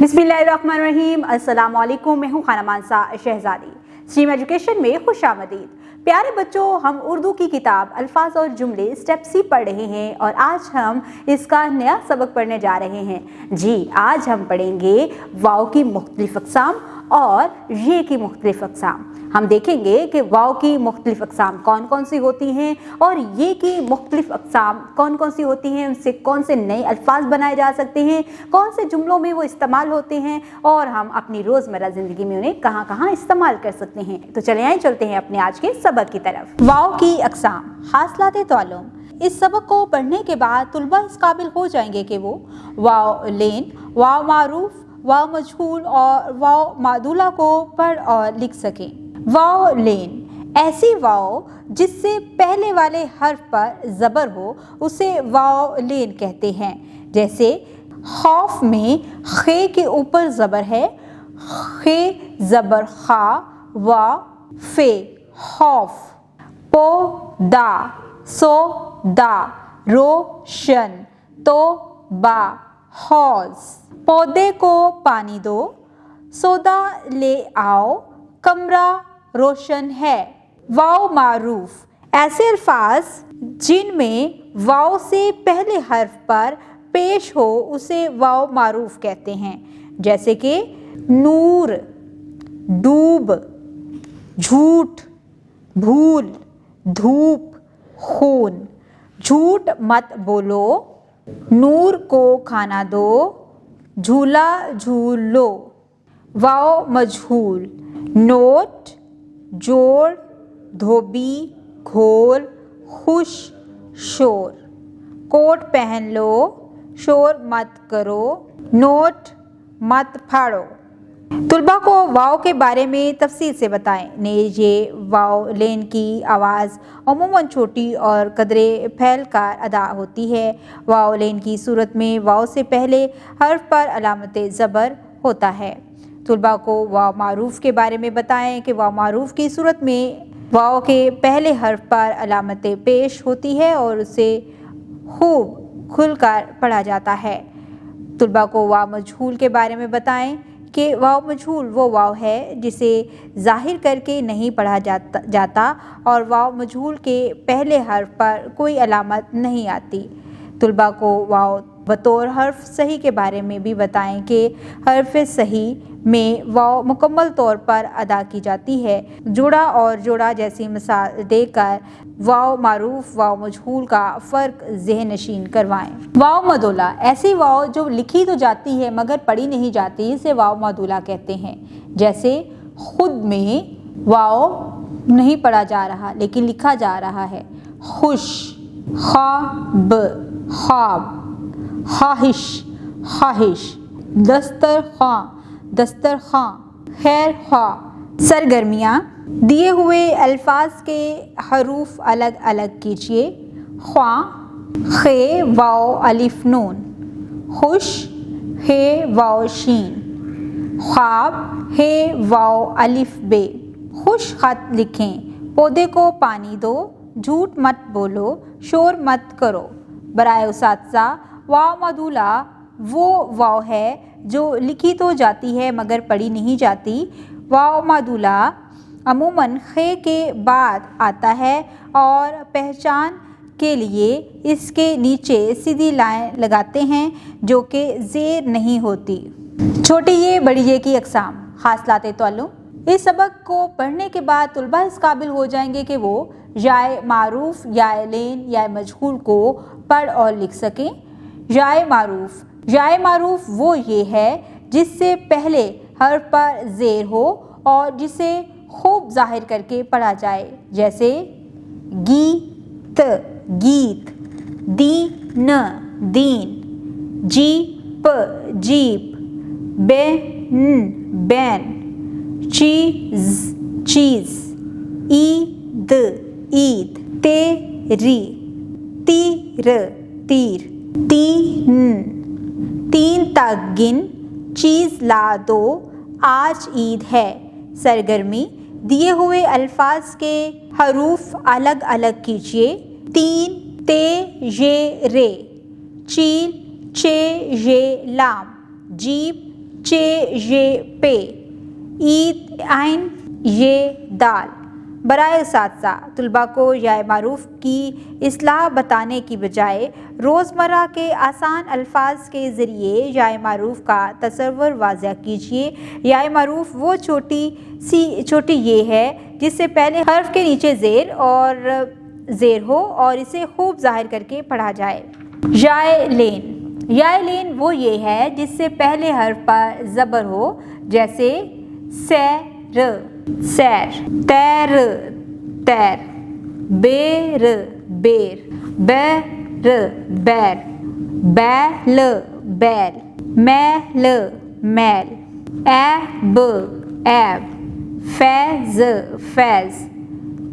बिस्मिल्लाहिर्रहमानिर्रहीम। अस्सलाम वालेकुम। मैं हूँ खाना मानसा शहजादी। स्ट्रीम एजुकेशन में खुशामदीद। प्यारे बच्चों, हम उर्दू की किताब अल्फाज और जुमले स्टेप सी पढ़ रहे हैं और आज हम इसका नया सबक पढ़ने जा रहे हैं। जी, आज हम पढ़ेंगे वाव की मुख्तलिफ अक़साम और ये की मुख्तलिफ अक़साम। हम देखेंगे कि वाव की मुख्तलिफ अक़साम कौन कौन सी होती हैं और ये की मुख्तलिफ अक़साम कौन कौन सी होती हैं, उनसे कौन से नए अल्फाज बनाए जा सकते हैं, कौन से जुमलों में वो इस्तेमाल होते हैं और हम अपनी रोज़मर्रा ज़िंदगी में उन्हें कहाँ कहाँ इस्तेमाल कर सकते हैं। तो चले आए, चलते हैं अपने आज के सबक की तरफ। वाव की अक़साम, हासिलात ताल्लुम। इस सबक को पढ़ने के बाद तुलबा इस काबिल हो जाएंगे कि वो वाव लेन, वाव मारूफ, वाव मजहूल और वाव मादूला को पढ़ और लिख सकें। वाव लेन, ऐसी वाव जिससे पहले वाले हर्फ पर ज़बर हो उसे वाव लेन कहते हैं। जैसे खौफ में खे के ऊपर ज़बर है, खे ज़बर खा व फे खौफ। पौधा, सौदा, रोशन, तो बा हौज। पौधे को पानी दो, सौदा ले आओ, कमरा रोशन है। वाव मारूफ, ऐसे अल्फाज जिनमें वाव से पहले हर्फ पर पेश हो उसे वाव मारूफ कहते हैं। जैसे कि नूर, डूब, झूठ, भूल, धूप, खून। झूठ मत बोलो, नूर को खाना दो, झूला झूल लो। वाव मजहूल, नोट, जोड़, धोबी, घोल, खुश, शोर। कोट पहन लो, शोर मत करो, नोट मत फाड़ो। तुलबा को वाव के बारे में तफसील से बताएं। ये वाव लेन की आवाज़ अमूमन छोटी और कदरे फैल कर अदा होती है। वाव लेन की सूरत में वाव से पहले हर्फ पर अलामत ज़बर होता है। तुलबा को वाव मारूफ के बारे में बताएं कि वाव मारूफ की सूरत में वाव के पहले हर्फ पर अलामत पेश होती है और उसे खूब खुलकर पढ़ा जाता है। तुलबा को वाव मजहूल के बारे में बताएं कि वाव मजहूल वो वाव है जिसे ज़ाहिर करके नहीं पढ़ा जाता और वाव मजहूल के पहले हर्फ पर कोई अलामत नहीं आती। तुलबा को वाव बतौर हर्फ सही के बारे में भी बताएं कि हर्फ सही में वाव मुकम्मल तौर पर अदा की जाती है। जोड़ा और जोड़ा जैसी मिसाल देकर वाव मारूफ वाव मजहूल का फ़र्क ज़हन नशीन करवाएं। वाव मदूला, ऐसी वाव जो लिखी तो जाती है मगर पढ़ी नहीं जाती, इसे वाव मदूला कहते हैं। जैसे खुद में वाव नहीं पढ़ा जा रहा लेकिन लिखा जा रहा है। खुश, ख्वाब, ख्वाब, ख्वाहिश, ख्वाहिश। दस्तरखां, दस्तरखां, खैर ख्वाह। सरगर्मियाँ, दिए हुए अल्फाज के हरूफ अलग अलग कीजिए। ख्वा, खे वाव अलिफ नून। खुश, हे वाव शीन। ख्वाब, हे वाव अलिफ बे। खुश खत लिखें। पौधे को पानी दो, झूठ मत बोलो, शोर मत करो। बराए उसातिज़ा, वाव मदूला वो वाव है जो लिखी तो जाती है मगर पढ़ी नहीं जाती। वाव मदूला अमूमन खे के बाद आता है और पहचान के लिए इसके नीचे सीधी लाइन लगाते हैं जो कि ज़ेर नहीं होती। छोटी ये बड़ी ये की अक़साम, हासिलात ताल्लुम। इस सबक को पढ़ने के बाद तुलबा इस काबिल हो जाएंगे कि वो याए मारूफ, याए लेन, याए मजहूल को पढ़ और लिख सकें। याए मारूफ, याए मारूफ वो ये है जिससे पहले हर्फ पर ज़ेर हो और जिसे खूब ज़ाहिर करके पढ़ा जाए। जैसे गीत, गीत, दीन, दीन, जीप, जीप, बैन, बैन, चीज़, चीज़, ईद, ईद, तेरी, तीर, तीर। तीन, तीन तक गिन, चीज़ ला दो, आज ईद है। सरगर्मी, दिए हुए अल्फाज के हरूफ अलग अलग कीजिए। तीन, ते ये रे, चील, चे ये लाम, जीप, چے یہ پے، ایت عین یہ دال۔ برائے اساتذہ، طلباء کو یا معروف کی اصطلاح بتانے کی بجائے روزمرہ کے آسان الفاظ کے ذریعے یا معروف کا تصور واضح کیجیے۔ یا معروف وہ چھوٹی یہ ہے جس سے پہلے حرف کے نیچے زیر ہو اور اسے خوب ظاہر کر کے پڑھا جائے۔ یائے لین وہ یہ ہے جس سے پہلے حرف پر زبر ہو، جیسے سیر، تیر، بیر، بیر، بیل، میل، ایب، فیض،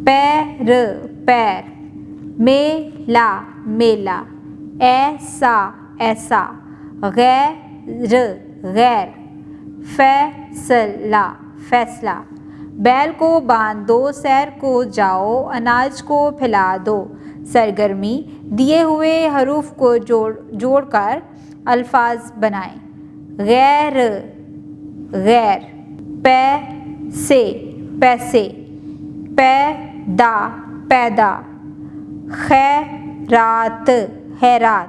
پیر، میلا، ایسا، غیر، فیصلہ۔ بیل کو باندھ دو، سیر کو جاؤ، اناج کو پھیلا دو۔ سرگرمی، دیے ہوئے حروف کو جوڑ کر الفاظ بنائیں۔ غیر، پیسے، پیدا، خیرات۔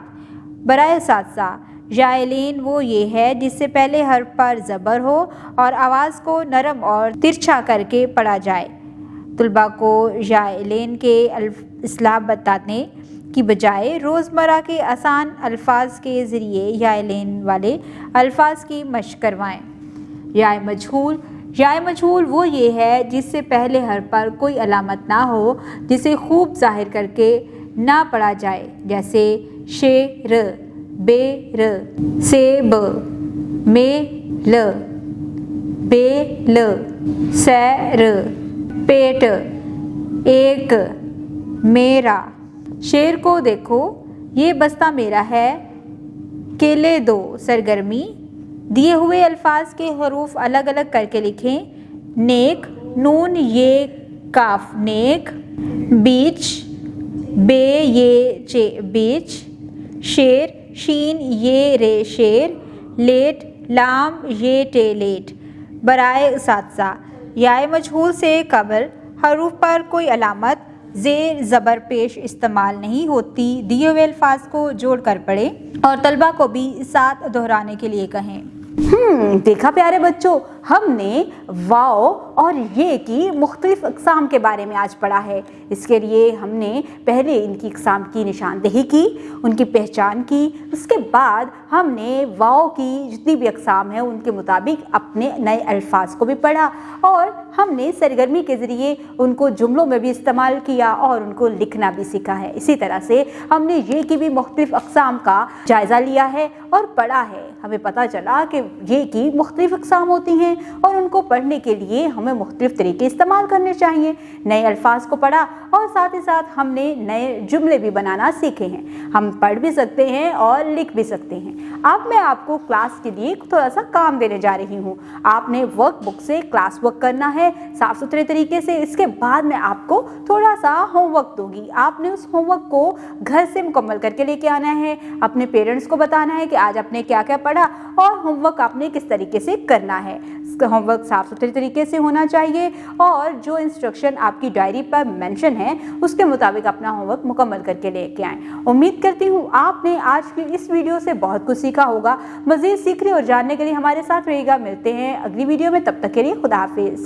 برائے اساتذہ، یائلین وہ یہ ہے جس سے پہلے حرف پر زبر ہو اور آواز کو نرم اور ترچھا کر کے پڑھا جائے۔ طلباء کو یائلین کے اصطلاح بتانے کی بجائے روزمرہ کے آسان الفاظ کے ذریعے یائلین والے الفاظ کی مشق کروائیں۔ یائے مجہول وہ یہ ہے جس سے پہلے حرف پر کوئی علامت نہ ہو، جسے خوب ظاہر کر کے نہ پڑھا جائے، جیسے شیر، بیر، سیب، میل، بیل، سیر، پیٹ، ایک، میرا۔ شیر کو دیکھو، یہ بستہ میرا ہے، کیلے دو۔ سرگرمی، دیے ہوئے الفاظ کے حروف الگ الگ کر کے لکھیں۔ نیک، نون یہ کاف، نیک۔ بیچ، بے یہ بیچ۔ شیر، شین یہ رے، شیر۔ لیٹ، لام یہ ٹے، لیٹ۔ برائے اساتذہ، یائے مجہول سے قبل حروف پر کوئی علامت، زیر، زبر پیش استعمال نہیں ہوتی۔ دیے ہوئے الفاظ کو جوڑ کر پڑھیں اور طلباء کو بھی ساتھ دہرانے کے لیے کہیں۔ دیکھا پیارے بچوں، ہم نے واؤ اور یہ کی مختلف اقسام کے بارے میں آج پڑھا ہے۔ اس کے لیے ہم نے پہلے ان کی اقسام کی نشاندہی کی، ان کی پہچان کی۔ اس کے بعد ہم نے واؤ کی جتنی بھی اقسام ہیں ان کے مطابق اپنے نئے الفاظ کو بھی پڑھا، اور ہم نے سرگرمی کے ذریعے ان کو جملوں میں بھی استعمال کیا اور ان کو لکھنا بھی سیکھا ہے۔ اسی طرح سے ہم نے یہ کی بھی مختلف اقسام کا جائزہ لیا ہے اور پڑھا ہے۔ ہمیں پتہ چلا کہ یہ کی مختلف اقسام ہوتی ہیں اور ان کو پڑھنے کے لیے ہمیں مختلف طریقے استعمال کرنے چاہیے۔ نئے الفاظ کو پڑھا اور ساتھ ہی ساتھ ہم نے نئے جملے بھی بنانا سیکھے ہیں۔ ہم پڑھ بھی سکتے ہیں اور لکھ بھی سکتے ہیں۔ اب میں آپ کو کلاس کے لیے تھوڑا سا کام دینے جا رہی ہوں۔ آپ نے ورک بک سے کلاس ورک کرنا ہے صاف ستھرے طریقے سے۔ اس کے بعد میں آپ کو تھوڑا سا ہوم ورک دوں گی۔ آپ نے اس ہوم ورک کو گھر سے مکمل کر کے لے کے آنا ہے، اپنے پیرنٹس کو بتانا ہے کہ آج آپ نے کیا کیا پڑھا اور ہوم ورک آپ نے کس طریقے سے کرنا ہے۔ اس کا ہوم ورک صاف ستھرے طریقے سے ہونا چاہیے اور جو انسٹرکشن آپ کی ڈائری پر مینشن ہے اس کے مطابق اپنا ہوم ورک مکمل کر کے لے کے آئیں۔ امید کرتی ہوں آپ نے آج کی اس ویڈیو سے بہت کچھ سیکھا ہوگا۔ مزید سیکھنے اور جاننے کے لیے ہمارے ساتھ رہیے گا۔ ملتے ہیں اگلی ویڈیو میں، تب تک کے لیے خدا حافظ۔